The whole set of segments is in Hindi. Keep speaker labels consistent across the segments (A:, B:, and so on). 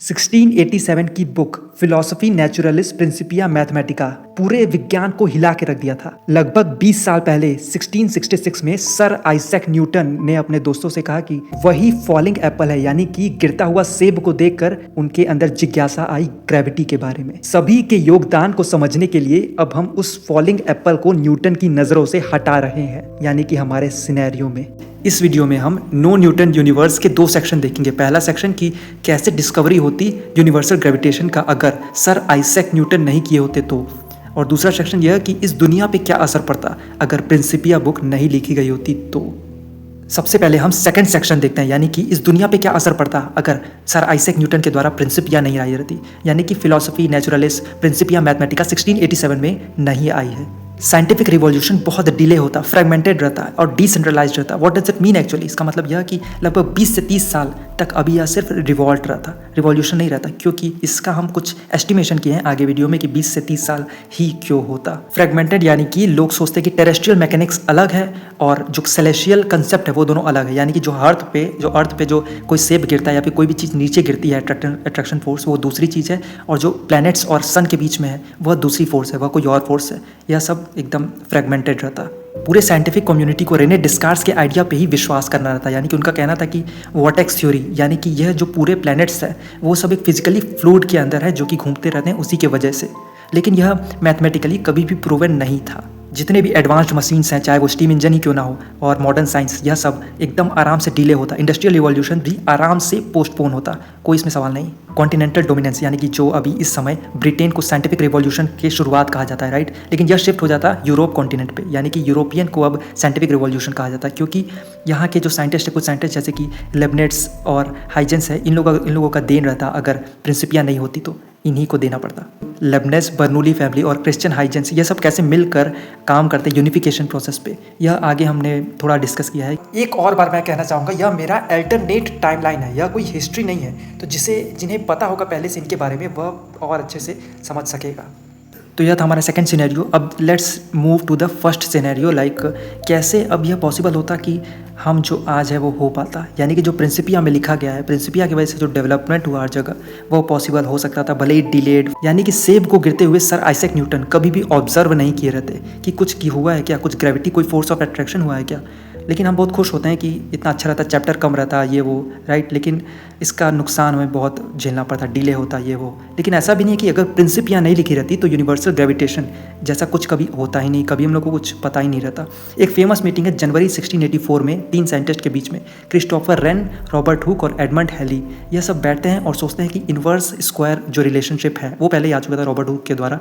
A: 1687 की book philosophy naturalis Principia Mathematica पूरे विज्ञान को हिला के रख दिया था। लगभग 20 साल पहले 1666 में सर आइजैक न्यूटन ने अपने दोस्तों से कहा कि वही फॉलिंग एप्पल है, यानी कि गिरता हुआ सेब को देखकर उनके अंदर जिज्ञासा आई ग्रेविटी के बारे में। सभी के योगदान को समझने के लिए अब हम उस फॉलिंग एप्पल को न्यूटन की नजरों से हटा रहे हैं, यानी कि हमारे सिनेरियो में। इस वीडियो में हम नो न्यूटन यूनिवर्स के 2 सेक्शन देखेंगे। पहला सेक्शन की कैसे डिस्कवरी होती यूनिवर्सल ग्रेविटेशन का अगर सर आइजैक न्यूटन नहीं किए होते तो, और दूसरा सेक्शन यह कि इस दुनिया पे क्या असर पड़ता अगर प्रिंसिपिया बुक नहीं लिखी गई होती तो। सबसे पहले हम सेकंड सेक्शन देखते हैं, यानी कि इस दुनिया पे क्या असर पड़ता अगर सर आइजैक न्यूटन के द्वारा प्रिंसिपिया नहीं आई रहती, यानी कि फिलोसफी नेचुरलिस प्रिंसिपिया मैथमेटिका 1687 में नहीं आई है। साइंटिफिक रिवॉल्यूशन बहुत डिले होता, फ्रेगमेंटेड रहता है और डिसेंट्रलाइज्ड रहता। What does it mean actually? इसका मतलब यह कि लगभग 20 से 30 साल तक अभी यह सिर्फ रिवॉल्ट रहता, रिवॉल्यूशन नहीं रहता, क्योंकि इसका हम कुछ एस्टिमेशन किए हैं आगे वीडियो में कि 20 से 30 साल ही क्यों होता। फ्रेगमेंटेड यानी कि लोग सोचते हैं कि टेरेस्ट्रियल मैकेनिक्स अलग है और जो सेलेशियल कंसेप्ट है वो दोनों अलग है, यानी कि जो अर्थ पे जो कोई सेब गिरता है या फिर कोई भी चीज़ नीचे गिरती है अट्रैक्शन फोर्स, वो दूसरी चीज़ है, और जो प्लैनेट्स और सन के बीच में है वह दूसरी फोर्स है, वह कोई और फोर्स है। यह सब एकदम फ्रेगमेंटेड रहता। पूरे साइंटिफिक कम्युनिटी को रेने डिस्कार्ड्स के आइडिया पे ही विश्वास करना रहता, यानी कि उनका कहना था कि वॉर्टेक्स थ्योरी, यानी कि यह जो पूरे प्लैनेट्स है वो सब एक फिजिकली फ्लूइड के अंदर है जो कि घूमते रहते हैं उसी के वजह से। लेकिन यह मैथमेटिकली कभी भी प्रूवन नहीं था। जितने भी एडवांस्ड मशीन्स हैं, चाहे वो स्टीम इंजन ही क्यों ना हो, और मॉडर्न साइंस, यह सब एकदम आराम से डिले होता। इंडस्ट्रियल रिवॉल्यूशन भी आराम से पोस्टपोन होता, कोई इसमें सवाल नहीं। कॉन्टिनेंटल डोमिनेंस, यानी कि जो अभी इस समय ब्रिटेन को साइंटिफिक रिवॉल्यूशन की शुरुआत कहा जाता है, राइट, लेकिन यह शिफ्ट हो जाता यूरोप कॉन्टिनेंट पे, यानी कि यूरोपियन को अब साइंटिफिक रिवॉल्यूशन कहा जाता है, क्योंकि यहाँ के जो साइंटिस्ट है, कुछ साइंटिस्ट जैसे कि लेबनेट्स और हाइजेंस है, इन लोगों का देन रहता। अगर प्रिंसिपिया नहीं होती तो इन्हीं को देना पड़ता। लेबनेस, बर्नूली फैमिली और क्रिश्चियन हाइजेंस, ये सब कैसे मिलकर काम करते यूनिफिकेशन प्रोसेस पे, यह आगे हमने थोड़ा डिस्कस किया है। एक और बार मैं कहना चाहूँगा, यह मेरा अल्टरनेट टाइमलाइन है, यह कोई हिस्ट्री नहीं है, तो जिन्हें पता होगा पहले से इनके बारे में वह और अच्छे से समझ सकेगा। तो यह था हमारा सेकंड सिनेरियो। अब let's move to the first scenario, like कैसे अब यह पॉसिबल होता कि हम जो आज है वो हो पाता, यानी कि जो प्रिंसिपिया में लिखा गया है, प्रिंसिपिया की वजह से जो डेवलपमेंट हुआ हर जगह वो पॉसिबल हो सकता था, भले ही डिलेड। यानी कि सेब को गिरते हुए सर आइजैक न्यूटन कभी भी ऑब्जर्व नहीं किए रहते कि कुछ हुआ है क्या, कुछ ग्रेविटी, कोई फोर्स ऑफ अट्रैक्शन हुआ है क्या। लेकिन हम बहुत खुश होते हैं कि इतना अच्छा रहता, चैप्टर कम रहता, ये वो, राइट, लेकिन इसका नुकसान हमें बहुत झेलना पड़ता, डिले होता, ये वो। लेकिन ऐसा भी नहीं है कि अगर प्रिंसिपिया नहीं लिखी रहती तो यूनिवर्सल ग्रेविटेशन जैसा कुछ कभी होता ही नहीं, कभी हम लोग को कुछ पता ही नहीं रहता। एक फेमस मीटिंग है जनवरी 1684 में 3 साइंटिस्ट के बीच में, क्रिस्टोफर रेन, रॉबर्ट हुक और एडमंड हैली। यह सब बैठते हैं और सोचते हैं कि इन्वर्स स्क्वायर जो रिलेशनशिप है वो पहले ही आ चुका था रॉबर्ट हुक के द्वारा,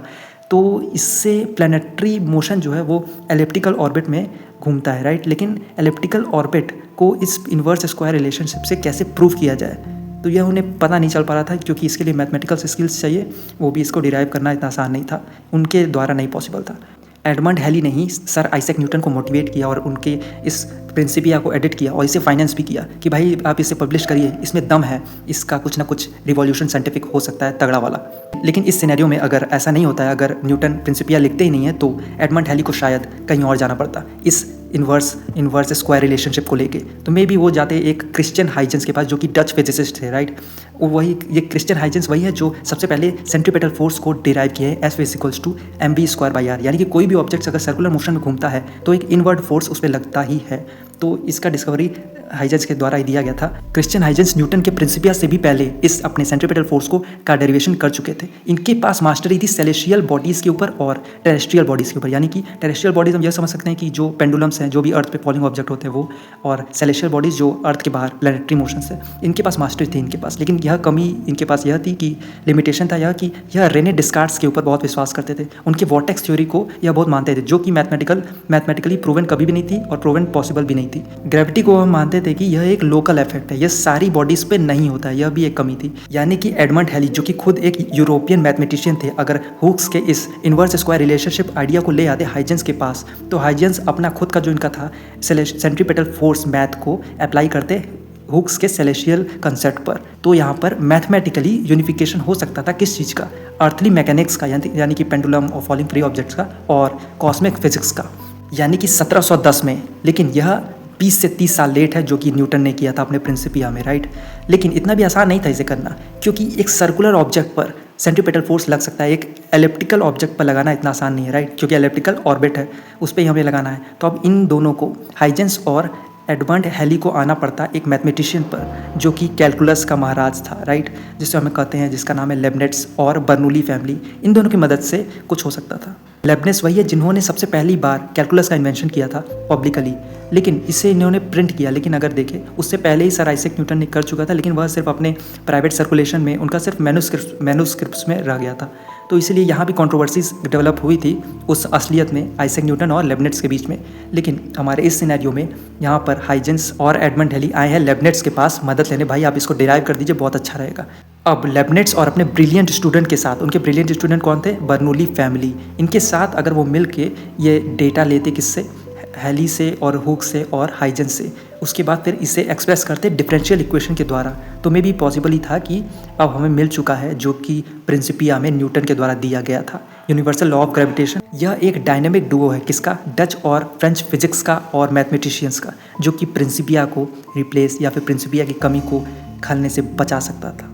A: तो इससे प्लैनेटरी मोशन जो है वो एलिप्टिकल ऑर्बिट में घूमता है, राइट, लेकिन एलिप्टिकल ऑर्बिट को इस इन्वर्स स्क्वायर रिलेशनशिप से कैसे प्रूव किया जाए, तो यह उन्हें पता नहीं चल पा रहा था, क्योंकि इसके लिए मैथमेटिकल स्किल्स चाहिए, वो भी इसको डिराइव करना इतना आसान नहीं था, उनके द्वारा नहीं पॉसिबल था। एडमंड हैली ने ही सर आइजैक न्यूटन को मोटिवेट किया और उनके इस प्रिंसिपिया को एडिट किया और इसे फाइनेंस भी किया कि भाई आप इसे पब्लिश करिए, इसमें दम है, इसका कुछ ना कुछ रिवॉल्यूशन साइंटिफिक हो सकता है तगड़ा वाला। लेकिन इस सिनेरियो में अगर ऐसा नहीं होता है, अगर न्यूटन प्रिंसिपिया लिखते ही नहीं है, तो एडमंड हैली को शायद कहीं और जाना पड़ता इस इन्वर्स स्क्वायर रिलेशनशिप को लेके। तो मे बी वो जाते एक क्रिश्चियन हाइजेंस के पास, जो कि डच फिजिसिस्ट थे, राइट। वही ये क्रिश्चियन हाइजेंस वही है जो सबसे पहले सेंट्रीपेटल फोर्स को डिराइव किया है, F=mv²/r, यानी कि कोई भी ऑब्जेक्ट अगर सर्कुलर मोशन में घूमता है तो एक इनवर्ड फोर्स उस पर लगता ही है। तो इसका डिस्कवरी हाइजेंस के द्वारा ही दिया गया था। क्रिश्चियन हाइजेंस न्यूटन के प्रिंसिपिया से भी पहले इस अपने सेंट्रीपेटल फोर्स का डेरिवेशन कर चुके थे। इनके पास मास्टरी थी सेलेशियल बॉडीज़ के ऊपर और टेरेस्ट्रियल बॉडीज़ के ऊपर, यानी कि टेरेस्ट्रियल बॉडीज़ हम यह समझ सकते हैं कि जो पेंडुलम्स हैं, जो भी अर्थ पे फॉलिंग ऑब्जेक्ट होते हैं वो, और सेलेशियल बॉडीज़ जो अर्थ के बाहर प्लैनेटरी मोशन से, इनके पास मास्टरी थी इनके पास। लेकिन यह कमी इनके पास यह थी कि लिमिटेशन था यह कि यह रेने डिस्कार्ड्स के ऊपर बहुत विश्वास करते थे, उनके वॉर्टेक्स थ्योरी को यह बहुत मानते थे, जो कि मैथमेटिकली प्रूवन कभी भी नहीं थी और प्रूवन पॉसिबल भी नहीं थी। ग्रेविटी को हम मानते थे कि यह एक लोकल इफेक्ट है, यह सारी बॉडीज पे नहीं होता है, यह भी एक कमी थी। यानी कि एडमंड हैली, जो कि खुद एक यूरोपियन मैथमेटिशियन थे, अगर हुक्स के इस इन्वर्स स्क्वायर रिलेशनशिप आइडिया को ले आते हाइजेंस के पास, तो हाइजेंस अपना खुद का जो इनका था सेंट्रीपेटल फोर्स मैथ को अप्लाई करते हुक्स के सेलेशियल कंसेप्ट पर। तो यहाँ पर मैथमेटिकली यूनिफिकेशन हो सकता था किस चीज़ का, अर्थली मैकेनिक्स का, यानी कि पेंडुलम और फॉलिंग फ्री ऑब्जेक्ट्स का, और कॉस्मिक फिजिक्स का, यानी कि 1710 में। लेकिन यह 20 से 30 साल लेट है, जो कि न्यूटन ने किया था अपने प्रिंसिपिया में, राइट। लेकिन इतना भी आसान नहीं था इसे करना, क्योंकि एक सर्कुलर ऑब्जेक्ट पर सेंट्रीपिटल फोर्स लग सकता है, एक एलिप्टिकल ऑब्जेक्ट पर लगाना इतना आसान नहीं है, राइट, क्योंकि एलिप्टिकल ऑर्बिट है, उस पर ही हमें लगाना है। तो अब इन दोनों को, हाइजेंस और एडमंड हैली को आना पड़ता एक मैथमेटिशियन पर जो कि कैलकुलस का महाराज था, राइट, जिसे हमें कहते हैं, जिसका नाम है लेबनिट्ज और बर्नौली फैमिली। इन दोनों की मदद से कुछ हो सकता था। लेबनिट्ज वही है जिन्होंने सबसे पहली बार कैलकुलस का इन्वेंशन किया था पब्लिकली, लेकिन इसे इन्होंने प्रिंट किया। लेकिन अगर देखें, उससे पहले ही सर आइजैक न्यूटन ने कर चुका था, लेकिन वह सिर्फ अपने प्राइवेट सर्कुलेशन में, उनका सिर्फ मैन्युस्क्रिप्ट्स में रह गया था। तो इसलिए यहाँ भी कंट्रोवर्सीज डेवलप हुई थी उस असलियत में आइजैक न्यूटन और लेबनिट्ज के बीच में। लेकिन हमारे इस सिनेरियो में यहाँ पर हाइजेंस और एडमंड हैली आए हैं लेबनिट्ज के पास मदद लेने, भाई आप इसको डिराइव कर दीजिए, बहुत अच्छा रहेगा। अब लेबनिट्ज और अपने ब्रिलियंट स्टूडेंट के साथ, उनके ब्रिलियंट स्टूडेंट कौन थे? Bernoulli family. इनके साथ अगर वो मिल के ये डेटा लेते, किससे? हैली से और हुक से और हाइजेंस से, उसके बाद फिर इसे एक्सप्रेस करते डिफरेंशियल इक्वेशन के द्वारा, तो मे भी पॉसिबल ही था कि अब हमें मिल चुका है जो कि प्रिंसिपिया में न्यूटन के द्वारा दिया गया था, यूनिवर्सल लॉ ऑफ ग्रेविटेशन। यह एक डायनेमिक डुओ है, किसका? डच और फ्रेंच फिजिक्स का और मैथमेटिशियंस का, जो कि प्रिंसिपिया को रिप्लेस या फिर प्रिंसिपिया की कमी को खलने से बचा सकता था।